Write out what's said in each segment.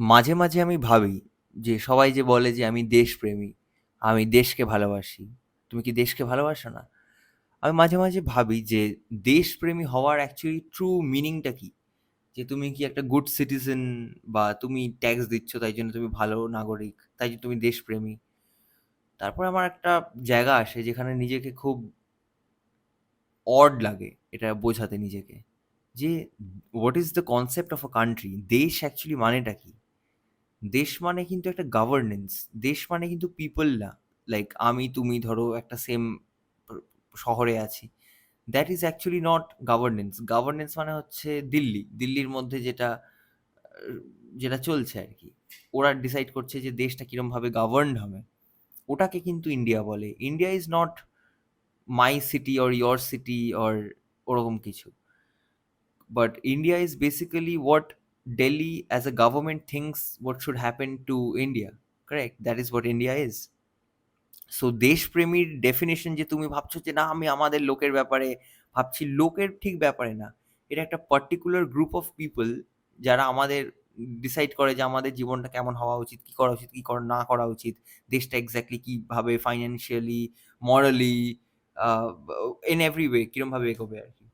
মাঝে, মাঝে আমি ভাবি যে সবাই যে বলে যে আমি দেশপ্রেমী, আমি দেশকে ভালোবাসি। তুমি কি দেশকে ভালোবাসো না? আমি মাঝে, মাঝে ভাবি যে দেশপ্রেমী হওয়ার অ্যাকচুয়ালি ট্রু মিনিংটা কি? যে তুমি কি একটা গুড সিটিজেন বা তুমি ট্যাক্স দিচ্ছ তাই জন্য তুমি ভালো নাগরিক, তাই জন্য তুমি দেশপ্রেমী। তারপরে আমার একটা জায়গা আসে যেখানে নিজেকে খুব অড লাগে এটা বোঝাতে নিজেকে। যে what is the concept of a country? দেশ অ্যাকচুয়ালি মানেটা কি? দেশ মানে কিন্তু একটা গভর্নেন্স। দেশ মানে কিন্তু পিপল না। লাইক আমি তুমি ধরো একটা সেম শহরে আছি। That is actually not governance. Governance মানে হচ্ছে দিল্লি। দিল্লির মধ্যে যেটা চলছে আর কি। ওরা ডিসাইড করছে যে দেশটা কিরমভাবে গভর্নড হবে। ওটাকে কিন্তু ইন্ডিয়া বলে। India is not my city or your city or ওরকম কিছু। But India is basically what Delhi as a government thinks what should happen to India. Correct? That is what India is. So দেশপ্রেমীর definition যে তুমি ভাবছো যে না আমি আমাদের লোকের ব্যাপারে ভাবছি, লোকের ঠিক ব্যাপারে না। এটা একটা পার্টিকুলার গ্রুপ অফ পিপল যারা আমাদের ডিসাইড করে যে আমাদের জীবনটা কেমন হওয়া উচিত, কি করা উচিত, কি না করা উচিত, দেশটা এক্স্যাক্টলি কিভাবে financially, morally, in every way কিরমভাবে এগোবে আর কি।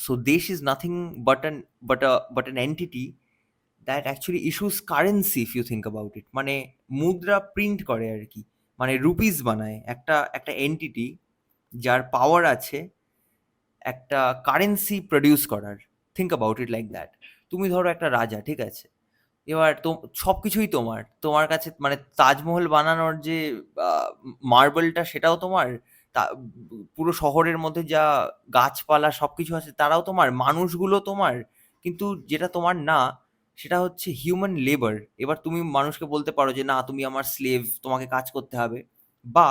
So Desh is nothing but an entity that actually issues currency if you think about it. মানে মুদ্রা প্রিন্ট করে আর কি, মানে রুপিস বানায় একটা একটা এন্টিটি যার পাওয়ার আছে একটা কারেন্সি প্রডিউস করার। Think about it like that. তুমি ধরো একটা রাজা, ঠিক আছে? এবার তো সব কিছুই তোমার, তোমার কাছে মানে তাজমহল বানানোর যে মার্বেলটা সেটাও তোমার, পুরো শহরের মধ্যে যা গাছপালা সব কিছু আছে তারাও তোমার, মানুষগুলো তোমার। কিন্তু যেটা তোমার না সেটা হচ্ছে হিউম্যান লেবার। এবার তুমি মানুষকে বলতে পারো যে না তুমি আমার স্লেভ, তোমাকে কাজ করতে হবে। বা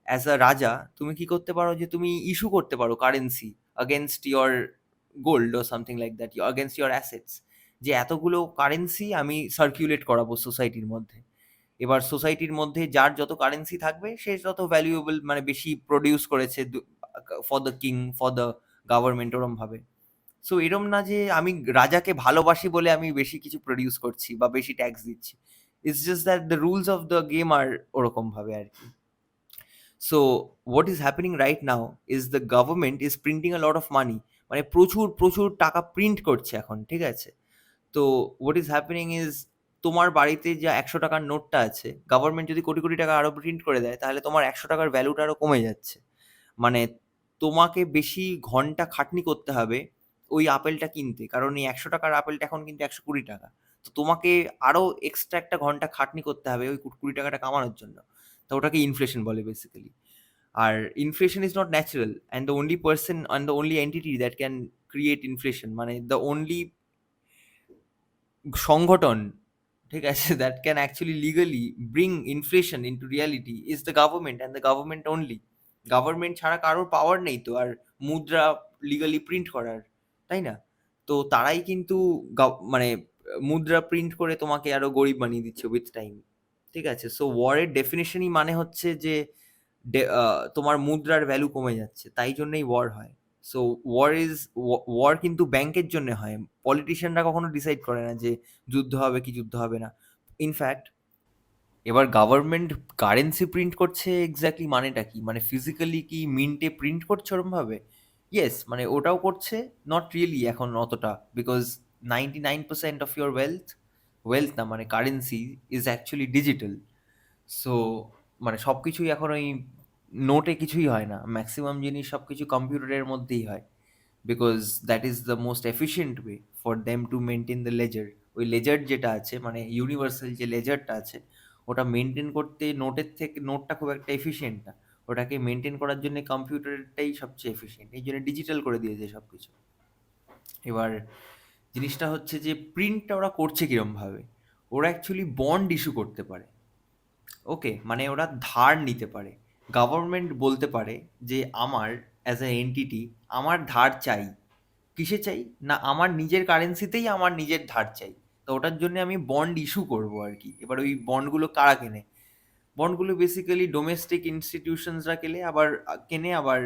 অ্যাজ আ রাজা তুমি কি করতে পারো যে তুমি ইস্যু করতে পারো currency against your gold or something like that, against your assets, যে এতগুলো কারেন্সি আমি সার্কুলেট করাবো সোসাইটির মধ্যে। এবার সোসাইটির মধ্যে যার যত কারেন্সি থাকবে সে যত ভ্যালুয়েবল মানে বেশি প্রডিউস করেছে for the king, for the government, ওরম ভাবে। সো এরম না যে আমি রাজাকে ভালোবাসি বলে আমি বেশি কিছু প্রডিউস করছি বা বেশি ট্যাক্স দিচ্ছি। It's just that the rules of the game আর ওরকম ভাবে আর কি। So what is happening right now is the government is printing a lot of money. মানে প্রচুর প্রচুর টাকা প্রিন্ট করছে এখন, ঠিক আছে? তো হোয়াট ইজ হ্যাপেনিং ইজ তোমার বাড়িতে যা ১০০ টাকার নোটটা আছে, গভর্নমেন্ট যদি কোটি কোটি টাকা আরো প্রিন্ট করে দেয় তাহলে তোমার ১০০ টাকার ভ্যালুটা আরো কমে যাচ্ছে। মানে তোমাকে বেশি ঘন্টা খাটনি করতে হবে ওই আপেলটা কিনতে, কারণ এই ১০০ টাকার আপেলটা এখন কিন্তু ১২০ টাকা। তো তোমাকে আরো এক্সট্রা একটা ঘন্টা খাটনি করতে হবে ওই ২০ টাকাটা কামানোর জন্য। তো ওটাকে ইনফ্লেশন বলে বেসিক্যালি। আর inflation is not natural and the only person and the only entity that can create inflation, মানে দ্য ওনলি সংগঠন, ঠিক আছে, that can actually legally bring inflation into reality is the government and the government only. Government ছাড়া কারোর পাওয়ার নেই তো আর মুদ্রা legally print করার, তাই না? তো তারাই কিন্তু মানে মুদ্রা প্রিন্ট করে তোমাকে আরো গরিব বানিয়ে দিচ্ছে উইথ টাইম, ঠিক আছে? সো ওয়ারের ডেফিনেশনই মানে হচ্ছে যে তোমার মুদ্রার ভ্যালু কমে যাচ্ছে, তাই জন্যই ওয়ার হয়। সো ওয়ার কিন্তু ব্যাংকের জন্য হয়। পলিটিশিয়ানরা কখনো ডিসাইড করে না যে যুদ্ধ হবে কি যুদ্ধ হবে না। ইনফ্যাক্ট এবার গভর্নমেন্ট কারেন্সি প্রিন্ট করছে এক্স্যাক্টলি মানেটা কি? মানে ফিজিক্যালি কি মিন্টে প্রিন্ট করছে ওরমভাবে? ইয়েস, মানে ওটাও করছে, নট রিয়েলি এখন অতটা, বিকজ 99% অফ ইয়োর ওয়েলথ না মানে currency is actually digital. So মানে সব কিছুই এখন ওই নোটে কিছুই হয় না, ম্যাক্সিমাম জিনিস সব কিছু কম্পিউটারের মধ্যেই হয়। Because that is the most efficient way for them to maintain the ledger. ওই লেজার যেটা আছে মানে ইউনিভার্সাল যে লেজারটা আছে ওটা মেনটেন করতে নোটের থেকে নোটটা খুব একটা এফিশিয়েন্ট না। ওটাকে মেনটেন করার জন্য কম্পিউটারটাই সবচেয়ে এফিশিয়েন্ট, এই জন্য ডিজিটাল করে দিয়েছে সব কিছু। এবার জিনিসটা হচ্ছে যে প্রিন্টটা ওরা করছে কীরমভাবে, ওরা অ্যাকচুয়ালি বন্ড ইস্যু করতে পারে। ওকে, মানে ওরা ধার নিতে পারে। গভর্নমেন্ট বলতে পারে যে আমার অ্যাজ এ এন্টিটি আমার ধার চাই। কিসে চাই? না আমার নিজের কারেন্সিতেই আমার নিজের ধার চাই। তো ওটার জন্য আমি বন্ড ইস্যু করবো আর কি। এবার ওই বন্ডগুলো কারা কেনে? বন্ডগুলো বেসিক্যালি ডোমেস্টিক ইনস্টিটিউশনসরা কেনে, আবার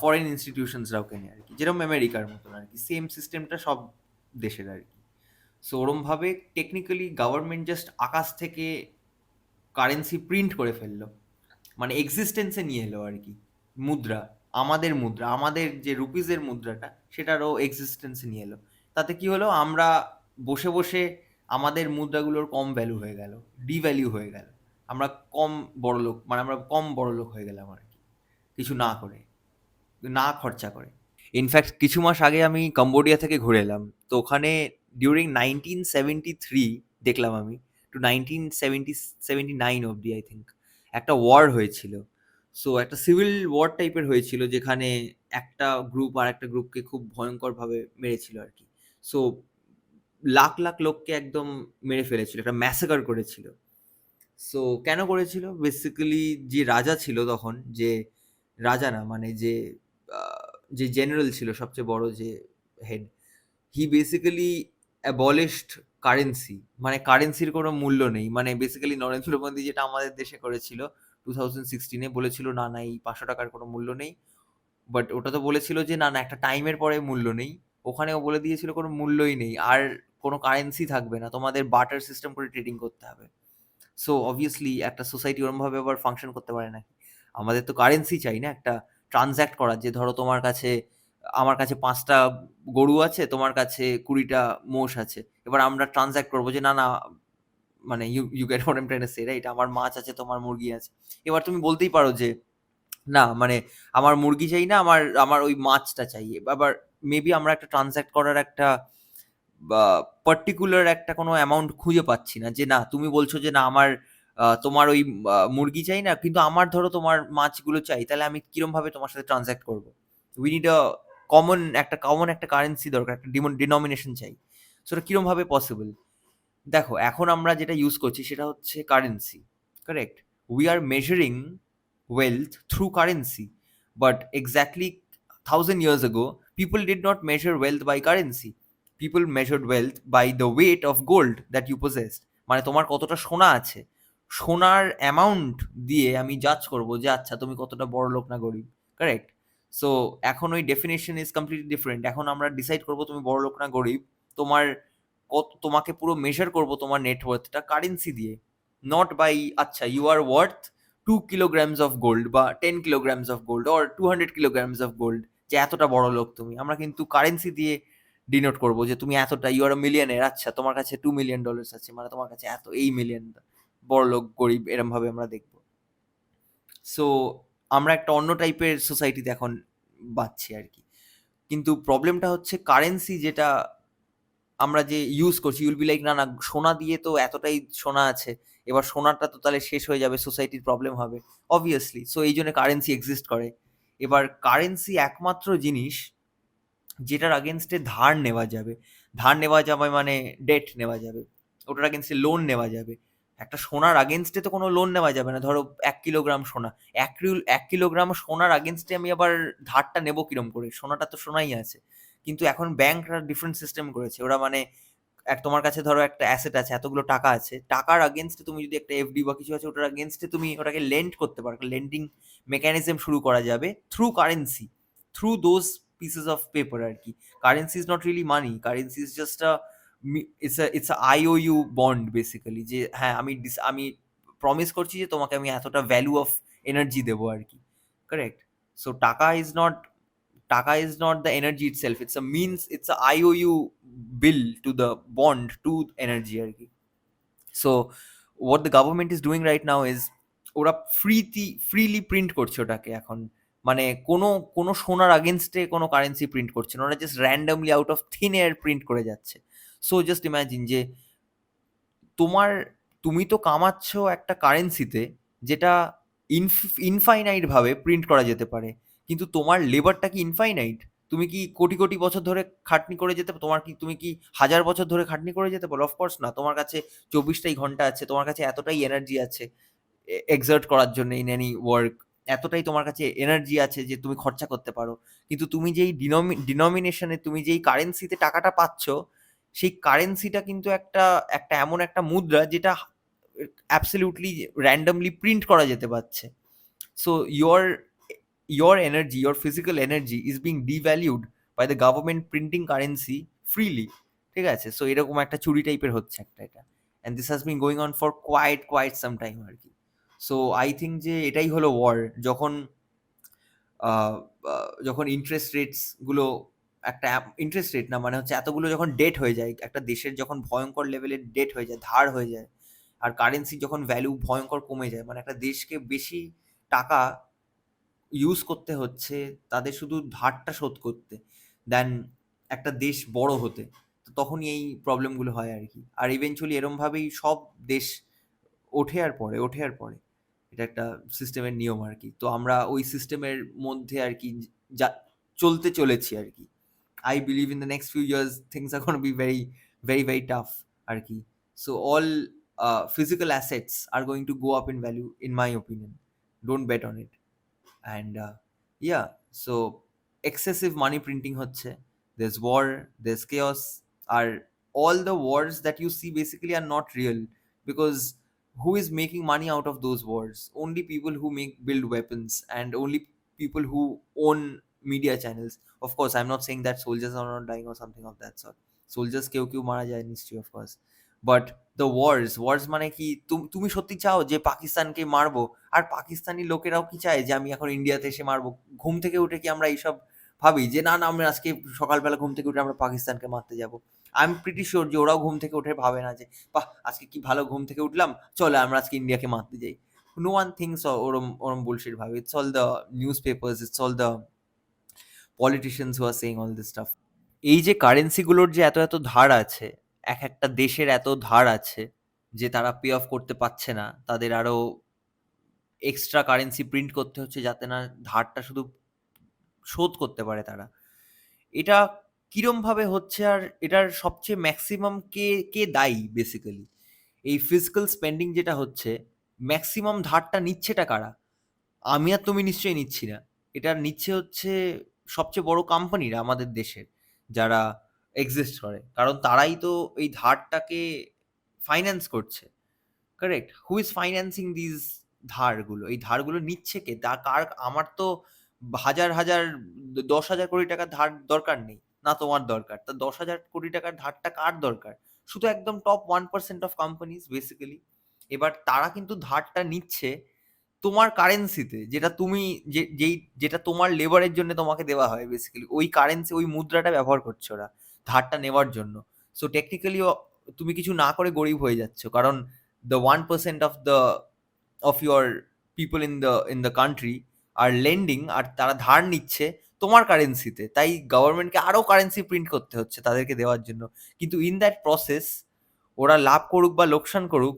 ফরেন ইনস্টিটিউশনসরাও কেনে আর কি, যেরকম আমেরিকার মতন আর কি। সেম সিস্টেমটা সব দেশের আর কি। সো ওরমভাবে টেকনিক্যালি গভর্নমেন্ট জাস্ট আকাশ থেকে কারেন্সি প্রিন্ট করে ফেললো, মানে এক্সিস্টেন্সে নিয়ে এলো আর কি। মুদ্রা, মুদ্রা, আমাদের যে রুপিজের মুদ্রাটা, সেটারও এক্সিস্টেন্সে নিয়ে এলো। তাতে কি হলো, আমরা বসে বসে আমাদের মুদ্রাগুলোর কম ভ্যালু হয়ে গেল, ডিভ্যালিউ হয়ে গেল, আমরা কম বড়লোক, মানে আমরা কম বড়লোক হয়ে গেলাম আর কি, কিছু না করে, না খরচা করে। ইনফ্যাক্ট কিছু মাস আগে আমি কম্বোডিয়া থেকে ঘুরে এলাম। তো ওখানে ডিউরিং 1973 দেখলাম আমি, টু 1979 অবধি আই থিঙ্ক একটা ওয়ার হয়েছিল। সো একটা সিভিল ওয়ার টাইপের হয়েছিল, যেখানে একটা গ্রুপ আর একটা গ্রুপকে খুব ভয়ঙ্করভাবে মেরেছিল আর কি। সো লাখ লাখ লোককে একদম মেরে ফেলেছিল, একটা ম্যাসাকার করেছিল। সো কেন করেছিল? বেসিক্যালি যে রাজা ছিল তখন, যে রাজা না, মানে যে জেনারেল ছিল, সবচেয়ে বড় যে হেড, হি বেসিক্যালি অ্যাবলিশড কারেন্সি, মানে কারেন্সির কোনো মূল্য নেই। মানে বেসিক্যালি নরেন্দ্র মোদী যেটা আমাদের দেশে করেছিল 2016-এ, বলেছিল না না এই 500 টাকার কোনো মূল্য নেই। বাট ওটা তো বলেছিল যে না না একটা টাইমের পরে মূল্য নেই। ওখানেও বলে দিয়েছিল কোনো মূল্যই নেই, আর কোনো কারেন্সি থাকবে না, তোমাদের বার্টার সিস্টেম করে ট্রেডিং করতে হবে। সো অবভিয়াসলি একটা সোসাইটি ওরমভাবে আবার ফাংশন করতে পারে না। আমাদের তো কারেন্সি চাই না একটা ট্রানজ্যাক্ট করার, যে ধরো তোমার কাছে, আমার কাছে 5টা গরু আছে, তোমার কাছে 20টা মোষ আছে, এবার আমরা ট্রানজ্যাক্ট করবো যে না না, মানে you get what I am trying to say, right? আমার মাছ আছে, তোমার মুরগি আছে। এবার তুমি বলতেই পারো যে না, মানে আমার মুরগি চাই না, আমার আমার ওই মাছটা চাই। আবার মেবি আমরা একটা ট্রানজ্যাক্ট করার একটা বা পার্টিকুলার একটা কোনো অ্যামাউন্ট খুঁজে পাচ্ছি না, যে না তুমি বলছো যে না আমার তোমার ওই মুরগি চাই না, কিন্তু আমার ধরো তোমার মাছগুলো চাই, তাহলে আমি কিরম ভাবে তোমার সাথে ট্রানজ্যাক্ট করবো? উই নিড আ কমন একটা কারেন্সি দরকার, একটা ডিনোমিনেশন চাই। সেটা কিরম ভাবে পসিবল? দেখো এখন আমরা যেটা ইউজ করছি সেটা হচ্ছে currency, correct? We are measuring wealth through currency, but exactly 1,000 years ago people did not measure wealth by currency. People measured wealth by the weight of gold that you possessed. মানে তোমার কতটা সোনা আছে, সোনার amount দিয়ে আমি জাজ করবো যে আচ্ছা তুমি কতটা বড় লোক না গরিব, কারেক্ট? সো এখন ওই ডেফিনেশন ইজ কমপ্লিটলি ডিফারেন্ট। এখন আমরা ডিসাইড করবো তুমি বড় লোক না গরিব, তোমার তোমাকে পুরো মেজার করবো তোমার নেটওয়ার্থটা কারেন্সি দিয়ে, নট বাই আচ্ছা you are worth 2 kilograms of gold বা 10 kilograms of gold or 200 kilograms of gold, যে এতটা বড় লোক তুমি। আমরা কিন্তু কারেন্সি দিয়ে ডিনোট করবো যে তুমি এতটা, ইউ আর মিলিয়নের, আচ্ছা তোমার কাছে $2 million আছে, মানে তোমার কাছে এত, এই মিলিয়ন। বড় লোক গরিব এরম ভাবে আমরা দেখবো। সো আমরা একটা অন্য টাইপের সোসাইটিতে এখন বাঁচছি আর কি। কিন্তু প্রবলেমটা হচ্ছে কারেন্সি যেটা আমরা যে ইউজ করছি, ইউল বি লাইক না না সোনা দিয়ে তো এতটাই সোনা আছে, এবার সোনাটা তো তাহলে শেষ হয়ে যাবে, সোসাইটির প্রবলেম হবে অবভিয়াসলি। সো এই জন্য কারেন্সি এক্সিস্ট করে। এবার কারেন্সি একমাত্র জিনিস যেটার আগেনস্টে ধার নেওয়া যাবে। ধার নেওয়া যাবে মানে ডেট নেওয়া যাবে, ওটার আগেনস্টে লোন নেওয়া যাবে। একটা সোনার আগেনস্টে তো কোনো লোন নেওয়া যাবে না। ধরো 1 কিলোগ্রাম সোনা, 1 কিলোগ্রাম সোনার আগেনস্টে আমি আবার ধারটা নেবো কিরম করে? সোনাটা তো সোনাই আছে। কিন্তু এখন ব্যাংকরা ডিফারেন্ট সিস্টেম করেছে, ওরা মানে তোমার কাছে ধরো একটা অ্যাসেট আছে, এতগুলো টাকা আছে, টাকার আগেনস্টে তুমি যদি একটা এফডি বা কিছু আছে, ওটার আগেনস্টে তুমি ওটাকে লেন্ড করতে পারো, লেন্ডিং মেকানিজম শুরু করা যাবে through currency, through those pieces of paper আর কি। Currency is not really money, currency is just it's a IOU bond basically, যে হ্যাঁ আমি প্রমিস করছি যে তোমাকে আমি এতটা ভ্যালু অফ এনার্জি দেবো আর কি, কারেক্ট? সো টাকা is not the energy itself, it's a means, it's a IOU bill to the bond to energy আর কি। So what the government is doing right now is ওরা freely print করছে ওটাকে এখন। মানে কোনো কোনো সোনার আগেনস্টে কোনো কারেন্সি প্রিন্ট করছে না, ওরা just randomly out of thin air print করে যাচ্ছে। সো জাস্ট ইমাজিন যে তোমার, তুমি তো কামাচ্ছ একটা কারেন্সিতে যেটা ইনফাইনাইট ভাবে প্রিন্ট করা যেতে পারে, কিন্তু তোমার লেবারটা কি ইনফাইনাইট? তুমি কি কোটি কোটি বছর ধরে খাটনি করে যেতে, তুমি কি 1000 বছর ধরে খাটনি করে যেতে পারো? অফকোর্স না। তোমার কাছে 24টাই ঘন্টা আছে, তোমার কাছে এতটাই এনার্জি আছে এক্সার্ট করার জন্য ইন এনি ওয়ার্ক, এতটাই তোমার কাছে এনার্জি আছে যে তুমি খরচা করতে পারো। কিন্তু তুমি যেই ডিনোমিনেশনে, তুমি যেই কারেন্সিতে টাকাটা পাচ্ছ, সেই কারেন্সিটা কিন্তু একটা একটা এমন একটা মুদ্রা যেটা অ্যাবসলিউটলি র্যান্ডমলি প্রিন্ট করা যেতে পারছে। So your energy, your physical energy is being devalued by the government printing currency freely. ঠিক আছে? সো এরকম একটা চুরি টাইপের হচ্ছে একটা এটা, and this has been going on for quite some time আর কি। সো আই থিঙ্ক যে এটাই হলো ওয়ার, যখন আহ, যখন ইন্টারেস্ট রেটস গুলো একটা ইন্টারেস্ট রেট না, মানে হচ্ছে এতগুলো যখন ডেট হয়ে যায়, একটা দেশের যখন ভয়ঙ্কর লেভেলের ডেট হয়ে যায়, ধার হয়ে যায়, আর কারেন্সি যখন ভ্যালু ভয়ঙ্কর কমে যায়, মানে একটা দেশকে বেশি টাকা ইউজ করতে হচ্ছে তাদের শুধু ধারটা শোধ করতে, দেন একটা দেশ বড় হতে, তো তখনই এই প্রবলেমগুলো হয় আর কি। আর ইভেনচুয়ালি এরমভাবেই সব দেশ ওঠে আর পড়ে এটা একটা সিস্টেমের নিয়ম আর কি। তো আমরা ওই সিস্টেমের মধ্যে আর কি যা চলতে চলেছি আর কি। I believe in the next few years things are going to be very tough আর কি। So all physical assets are going to go up in value in my opinion. Don't bet on it. And yeah, so excessive money printing হচ্ছে, there's war, there's chaos, are all the wars that you see basically are not real, because who is making money out of those wars? Only people who build weapons, and only people who own media channels. Of course, I'm not saying that soldiers are not dying or something of that sort. Soldiers কেউ মারা যায় নিশ্চয়ই, of course, but the ওয়ার্স মানে কি, তুমি সত্যি চাও যে পাকিস্তানকে মারবো? আর পাকিস্তানি লোকেরাও কি চায় যে আমি এখন ইন্ডিয়াতে এসে মারবো? ঘুম থেকে উঠে কি আমরা এইসব ভাবি যে না আমরা আজকে সকালবেলা ঘুম থেকে উঠে আমরা পাকিস্তানকে মারতে যাবো? আই এম প্রিটি শিওর যে ওরাও ঘুম থেকে উঠে ভাবে না যে বাহ আজকে কি ভালো ঘুম থেকে উঠলাম, চলো আমরা আজকে ইন্ডিয়াকে মারতে যাই। নো ওয়ান থিংস ওরম ওরম বুলশিট ভাবে। It's all the news papers, it's all the politicians who are saying all this staff. এই যে কারেন্সিগুলোর যে এত ধার আছে, এক একটা দেশের এত ধার আছে যে তারা পে অফ করতে পারছে না, তাদের আরো এক্সট্রা কারেন্সি প্রিন্ট করতে হচ্ছে যাতে না ধারটা শুধু শোধ করতে পারে তারা। এটা কিরম ভাবে হচ্ছে, আর এটার সবচেয়ে ম্যাক্সিমাম কে কে দায়ী বেসিক্যালি? এই ফিজিক্যাল স্পেন্ডিং যেটা হচ্ছে, ম্যাক্সিমাম ধারটা নিচ্ছেটা কারা? আমি আর তুমি নিশ্চয়ই নিচ্ছি না। এটা নিচ্ছে হচ্ছে সবচেয়ে বড় কোম্পানিরা আমাদের দেশের, যারা এক্সিস্ট করে, কারণ তারাই তো এই ধারটাকে ফাইন্যান্স করছে। Correct? Who is financing this ধারগুলো? এই ধারগুলো নিচ্ছে কে? তা কার? আমার তো হাজার 10,000 কোটি টাকার ধার দরকার নেই, না তোমার দরকার। তা 10,000 কোটি টাকার ধারটা কার দরকার? শুধু একদম টপ 1% অফ কোম্পানিজ বেসিক্যালি। এবার তারা কিন্তু ধারটা নিচ্ছে তোমার কারেন্সিতে, যেটা তুমি যেটা তোমার লেবারের জন্য তোমাকে দেওয়া হয় বেসিক্যালি, ওই কারেন্সি, ওই মুদ্রাটা ব্যবহার করছে ওরা ধারটা নেওয়ার জন্য। সো টেকনিক্যালি তুমি কিছু না করে গরিব হয়ে যাচ্ছ, কারণ the 1% of your people in the country are lending, আর তারা ধার নিচ্ছে তোমার কারেন্সিতে, তাই গভর্নমেন্টকে আরো কারেন্সি প্রিন্ট করতে হচ্ছে তাদেরকে দেওয়ার জন্য। কিন্তু ইন দ্যাট প্রসেস ওরা লাভ করুক বা লোকসান করুক,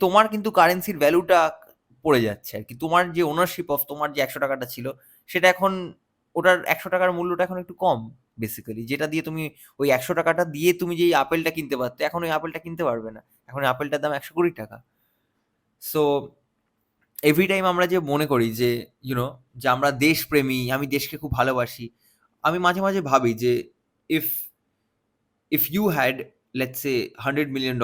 তোমার কিন্তু কারেন্সির ভ্যালুটা পড়ে যাচ্ছে আর কি। তোমার যে ওনারশিপ অফ তোমার যে 100 টাকাটা ছিল, সেটা এখন ওটার 100 টাকার মূল্যটা এখন একটু কম বেসিক্যালি, যেটা দিয়ে তুমি ওই 100 টাকাটা দিয়ে তুমি যে আপেলটা কিনতে পারতে, এখন ওই আপেলটা কিনতে পারবে না। এখন ওই আপেলটার দাম 100 কোটি টাকা। সো এভরি টাইম আমরা যে মনে করি যে যে আমরা দেশপ্রেমী, আমি দেশকে খুব ভালোবাসি, আমি মাঝে মাঝে ভাবি যে if if you had, let's say, $100 million,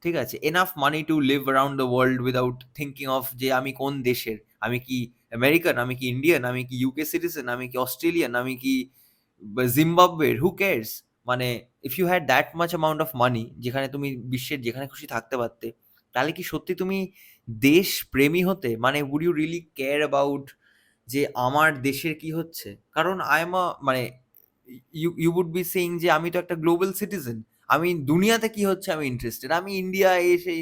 ঠিক আছে, enough money to live around the world without thinking of যে আমি কোন দেশের, আমি কি আমেরিকান, আমি কি ইন্ডিয়ান, আমি কি ইউকে সিটিজেন, আমি কি অস্ট্রেলিয়ান, আমি কি জিম্বাবুয়ের, হু কেয়ার্স? মানে if you had that much amount of money, যেখানে তুমি বিশ্বের যেখানে খুশি থাকতে পারতে, তাহলে কি সত্যি তুমি দেশ প্রেমী হতে? মানে would you really care about যে আমার দেশের কি হচ্ছে? কারণ আই এম মানে ইউ উড বি সেইং যে আমি তো একটা গ্লোবাল সিটিজেন, আমি দুনিয়াতে কি হচ্ছে আমি ইন্টারেস্টেড। আমি ইন্ডিয়া এসে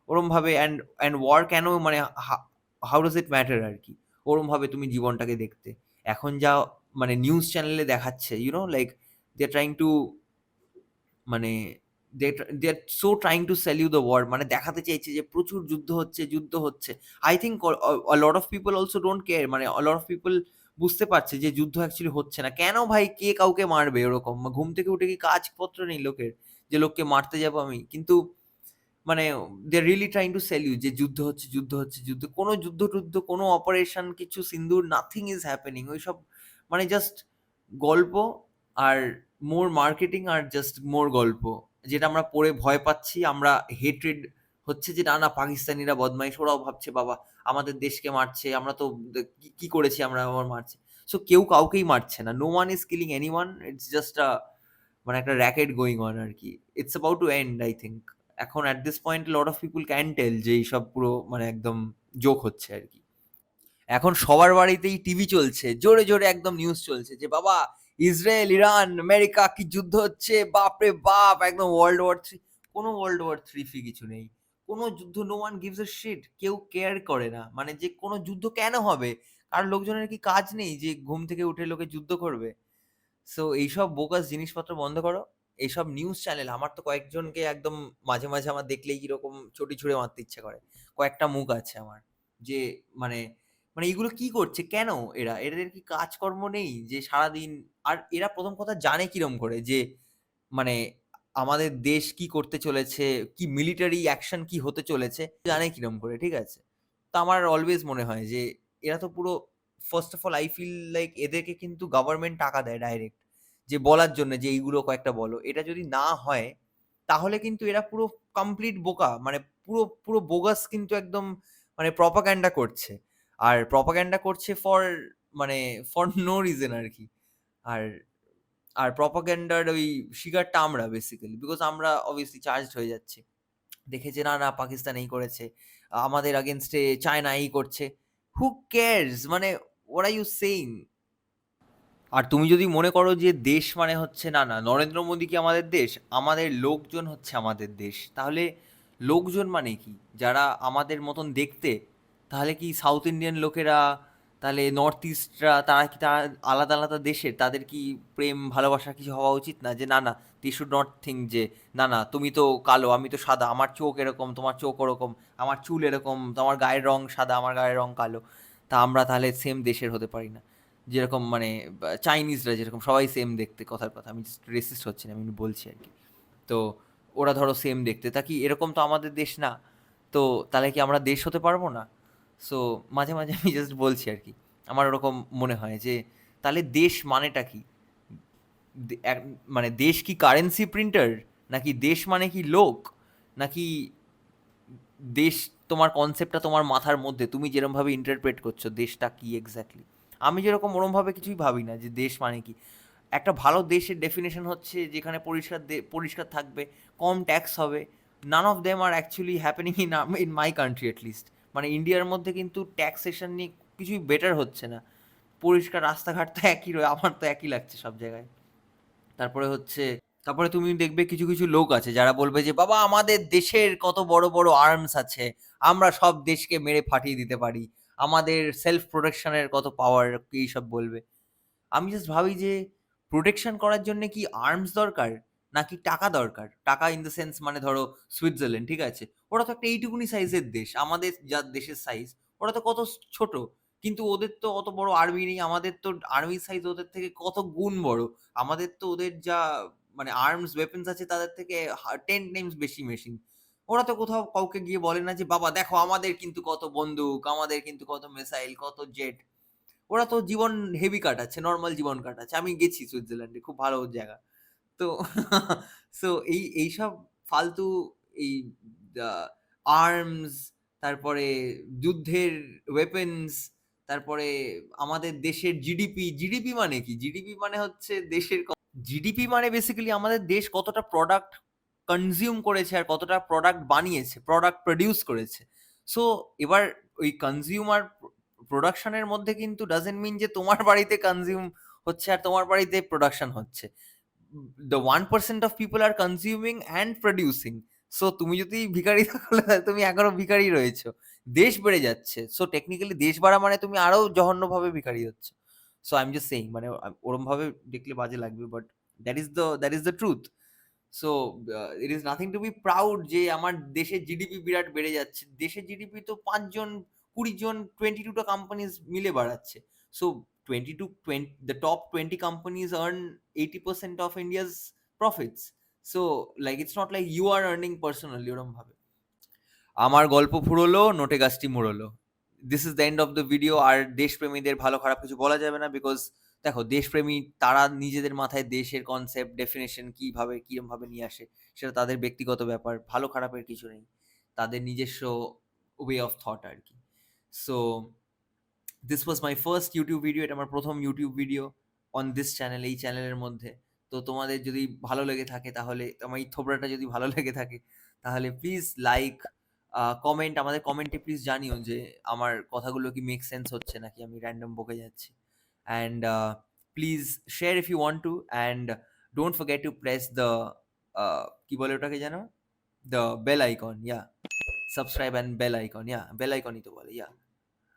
ওরম ভাবে অ্যান্ড ওয়ার কেন, মানে হাউ ডাজ ইট ম্যাটার আর কি, ওরম ভাবে তুমি জীবনটাকে দেখতে। এখন যা মানে নিউজ চ্যানেলে দেখাচ্ছে, like they are trying to, মানে they are so trying to sell you the war, মানে দেখাতে চাইছে যে প্রচুর যুদ্ধ হচ্ছে। I think lot of people also don't care, মানে লট অফ পিপল বুঝতে পারছে যে যুদ্ধ অ্যাকচুয়ালি হচ্ছে না। কেন ভাই, কে কাউকে মারবে ওরকম? ঘুম থেকে উঠে কি কাজপত্র নেই লোকের যে লোককে মারতে যাবো আমি? কিন্তু মানে they are really trying to sell you যে যুদ্ধ, কোনো যুদ্ধ, কোনো অপারেশন, কিছু সিন্দুর, নাথিং ইজ হ্যাপেনিং। ওইসব মানে জাস্ট গল্প, আর মোর মার্কেটিং, আর জাস্ট মোর গল্প, যেটা আমরা পড়ে ভয় পাচ্ছি। আমরা হেট্রেড হচ্ছে যে না পাকিস্তানিরা বদমাইশ, ওরাও ভাবছে বাবা আমাদের দেশকে মারছে, আমরা তো কি করেছি আমরা, আমার মারছে। সো কেউ কাউকেই মারছে না, no one is killing any one, it's just a মানে একটা র্যাকেট গোয়িং অন আর কি। It's about to end I think. এখন at this point lot of people can tell যে এইসব পুরো মানে একদম জোক হচ্ছে আর কি। এখন সবার বাড়িতেই টিভি চলছে, জোরে জোরে একদম নিউজ চলছে যে বাবা ইসরায়েল ইরান আমেরিকা কি যুদ্ধ হচ্ছে, বাপরে বাপ, একদম ওয়ার্ল্ড ওয়ার 3। কোনো ওয়ার্ল্ড ওয়ার 3 কিছু নেই, কোনো যুদ্ধ, no one gives a shit, কেউ কেয়ার করে না, মানে যে কোনো যুদ্ধ কেন হবে, আর লোকজনের কি কাজ নেই যে ঘুম থেকে উঠে লোকে যুদ্ধ করবে? সো এইসব বোগাস জিনিসপত্র বন্ধ করো। এইসব নিউজ চ্যানেল, আমার তো কয়েকজনকে একদম মাঝে মাঝে আমার দেখলেই কিরকম চটি ছুঁড়ে মারতে ইচ্ছে করে। কয়েকটা মুখ আছে আমার যে মানে মানে এগুলো কি করছে কেন? এদের কি কাজকর্ম নেই যে সারাদিন? আর এরা প্রথম কথা জানে কিরম করে যে মানে আমাদের দেশ কি করতে চলেছে, কি মিলিটারি অ্যাকশন কি হতে চলেছে, জানে কিরম করে, ঠিক আছে? তো আমার অলওয়েজ মনে হয় যে এরা তো পুরো, first of all I feel like এদেরকে কিন্তু গভর্নমেন্ট টাকা দেয় ডাইরেক্ট যে বলার জন্য যে এইগুলো কয়েকটা বলো। এটা যদি না হয় তাহলে কিন্তু এরা পুরো কমপ্লিট বোকা, মানে পুরো পুরো বোগাস কিন্তু একদম, মানে প্রপাগ্যান্ডা করছে। আর প্রপাগ্যান্ডা করছে ফর মানে ফর নো রিজন আর কি। আর আর প্রপাগ্যান্ডার ওই শিকারটা আমরা বেসিক্যালি, বিকজ আমরা অবভিয়াসলি চার্জড হয়ে যাচ্ছি। দেখেছে না না পাকিস্তান এই করেছে, আমাদের আগেনস্টে চায়না এই করছে, হু কেয়ার্স, মানে হোয়াট আর ইউ সেইং? আর তুমি যদি মনে করো যে দেশ মানে হচ্ছে না না নরেন্দ্র মোদী কি আমাদের দেশ, আমাদের লোকজন হচ্ছে আমাদের দেশ, তাহলে লোকজন মানে কি? যারা আমাদের মতন দেখতে, তাহলে কি সাউথ ইন্ডিয়ান লোকেরা, তাহলে নর্থ ইস্টরা, তারা কি তারা আলাদা আলাদা দেশের, তাদের কি প্রেম ভালোবাসা কিছু হওয়া উচিত না? যে না না, দে শুড নট থিঙ্ক যে না না তুমি তো কালো আমি তো সাদা, আমার চোখ এরকম তোমার চোখ ওরকম, আমার চুল এরকম তোমার গায়ের রং সাদা আমার গায়ের রং কালো, তা আমরা তাহলে সেম দেশের হতে পারি না? যেরকম মানে চাইনিজরা যেরকম সবাই সেম দেখতে, কথার কথা, আমি জাস্ট রেসিস্ট হচ্ছি না, আমি বলছি আর কি। তো ওরা ধরো সেম দেখতে, তা কি এরকম তো আমাদের দেশ না? তো তাহলে কি আমরা দেশ হতে পারবো না? সো মাঝে মাঝে আমি জাস্ট বলছি আর কি, আমার ওরকম মনে হয় যে তাহলে দেশ মানেটা কি? মানে দেশ কি কারেন্সি প্রিন্টার, নাকি দেশ মানে কি লোক, নাকি দেশ তোমার কনসেপ্টটা তোমার মাথার মধ্যে, তুমি যেরকমভাবে ইন্টারপ্রেট করছো দেশটা কি এক্স্যাক্টলি? আমি যেরকম ওরমভাবে কিছুই ভাবি না যে দেশ মানে কি। একটা ভালো দেশের ডেফিনেশন হচ্ছে যেখানে পরিষ্কার থাকবে, কম ট্যাক্স হবে। None of them are actually happening in my country at least. মানে ইন্ডিয়ার মধ্যে কিন্তু ট্যাক্সেশন নিয়ে কিছুই বেটার হচ্ছে না। পরিষ্কার রাস্তাঘাট তো একই রয়ে, আমার তো একই লাগছে সব জায়গায়। তারপরে হচ্ছে, তারপরে তুমি দেখবে কিছু কিছু লোক আছে যারা বলবে যে বাবা আমাদের দেশের কত বড় বড় আর্মস আছে, আমরা সব দেশকে মেরে ফাটিয়ে দিতে পারি, আমাদের সেলফ প্রোটেকশনের কত পাওয়ার, এইসব বলবে। আমি জাস্ট ভাবি যে প্রোটেকশন করার জন্য কি আর্মস দরকার, নাকি টাকা দরকার? টাকা ইন দ্য সেন্স মানে ধরো সুইজারল্যান্ড, ঠিক আছে, ওরা তো একটা এইটুকুনি সাইজের দেশ, আমাদের যা দেশের সাইজ, ওরা তো কত ছোট, কিন্তু ওদের তো অত বড় আর্মি নেই, আমাদের তো আর্মির সাইজ ওদের থেকে কত গুণ বড়। আমাদের তো ওদের যা মানে আর্মস ওয়েপন্স আছে তাদের থেকে 10 টাইমস বেশি মেশিন। ওরা তো কোথাও কাউকে গিয়ে বলে না যে বাবা দেখো আমাদের কিন্তু কত বন্দুক, আমাদের কিন্তু কত মিসাইল, কত জেট। ওরা তো জীবন হেভি কাটাচ্ছে, নর্মাল জীবন কাটাচ্ছে। আমি গেছি সুইজারল্যান্ডে, খুব ভালো জায়গা। তো সো এইসব ফালতু এই আর্মস, তারপরে যুদ্ধের ওয়েপন্স, তারপরে আমাদের দেশের জিডিপি। জিডিপি মানে কি? জিডিপি মানে হচ্ছে দেশের, জিডিপি মানে বেসিক্যালি আমাদের দেশ কতটা প্রোডাক্ট কনজিউম করেছে আর কতটা প্রোডাক্ট বানিয়েছে, প্রোডাক্ট প্রডিউস করেছে। সো এবার ওই কনজিউমার প্রোডাকশনের মধ্যে কিন্তু ডাজেন্ট মিন যে তোমার বাড়িতে কনজিউম হচ্ছে আর তোমার বাড়িতে প্রোডাকশন হচ্ছে। The 1% of people are consuming and producing. So তুমি যদি ভিখারি থাকলে তুমি এখনো ভিখারি রয়েছো, দেশ বেড়ে যাচ্ছে, সো টেকনিক্যালি দেশ বাড়া মানে তুমি আরো জঘন্যভাবে ভিখারি হচ্ছে। So I am just saying, মানে ওরম ভাবে দেখলে বাজে লাগবে, but that is the truth. So it is nothing to be proud যে আমার দেশের জিডিপি বিরাট বেড়ে যাচ্ছে। দেশের জিডিপি তো 5 জন 20 জন 22টা কোম্পানিজ মিলে বাড়াচ্ছে। So 20 the top 20 companies earn 80% of India's profits. So like it's not like you are earning personally ওরম ভাবে। আমার গল্প ফুরোলো, নোটে গাছটি মুড়োলো। This is the end of the video. আর দেশপ্রেমীদের ভালো খারাপ কিছু বলা যাবে না, বিকজ দেখো দেশপ্রেমী তারা নিজেদের মাথায় দেশের কনসেপ্ট ডেফিনেশন কিভাবে কিরম ভাবে নিয়ে আসে সেটা তাদের ব্যক্তিগত ব্যাপার, ভালো খারাপের কিছু নেই, তাদের নিজস্ব ওয়ে অফ থট আর কি। So this was my first YouTube video, এটা আমার প্রথম YouTube video on this channel, এই চ্যানেলের মধ্যে। তো তোমাদের যদি ভালো লেগে থাকে তাহলে, আমার এই থোবড়াটা যদি ভালো লেগে থাকে তাহলে প্লিজ লাইক, কমেন্ট, আমাদের কমেন্টে প্লিজ জানিও যে আমার কথাগুলো কি মেক সেন্স হচ্ছে নাকি আমি র্যান্ডম বকে যাচ্ছি। And please share if you want to, and don't forget to press the, কি বলে ওটাকে যেন, the bell icon, yeah, subscribe and bell icon, yeah bell আইকনই তো বলে, ইয়া।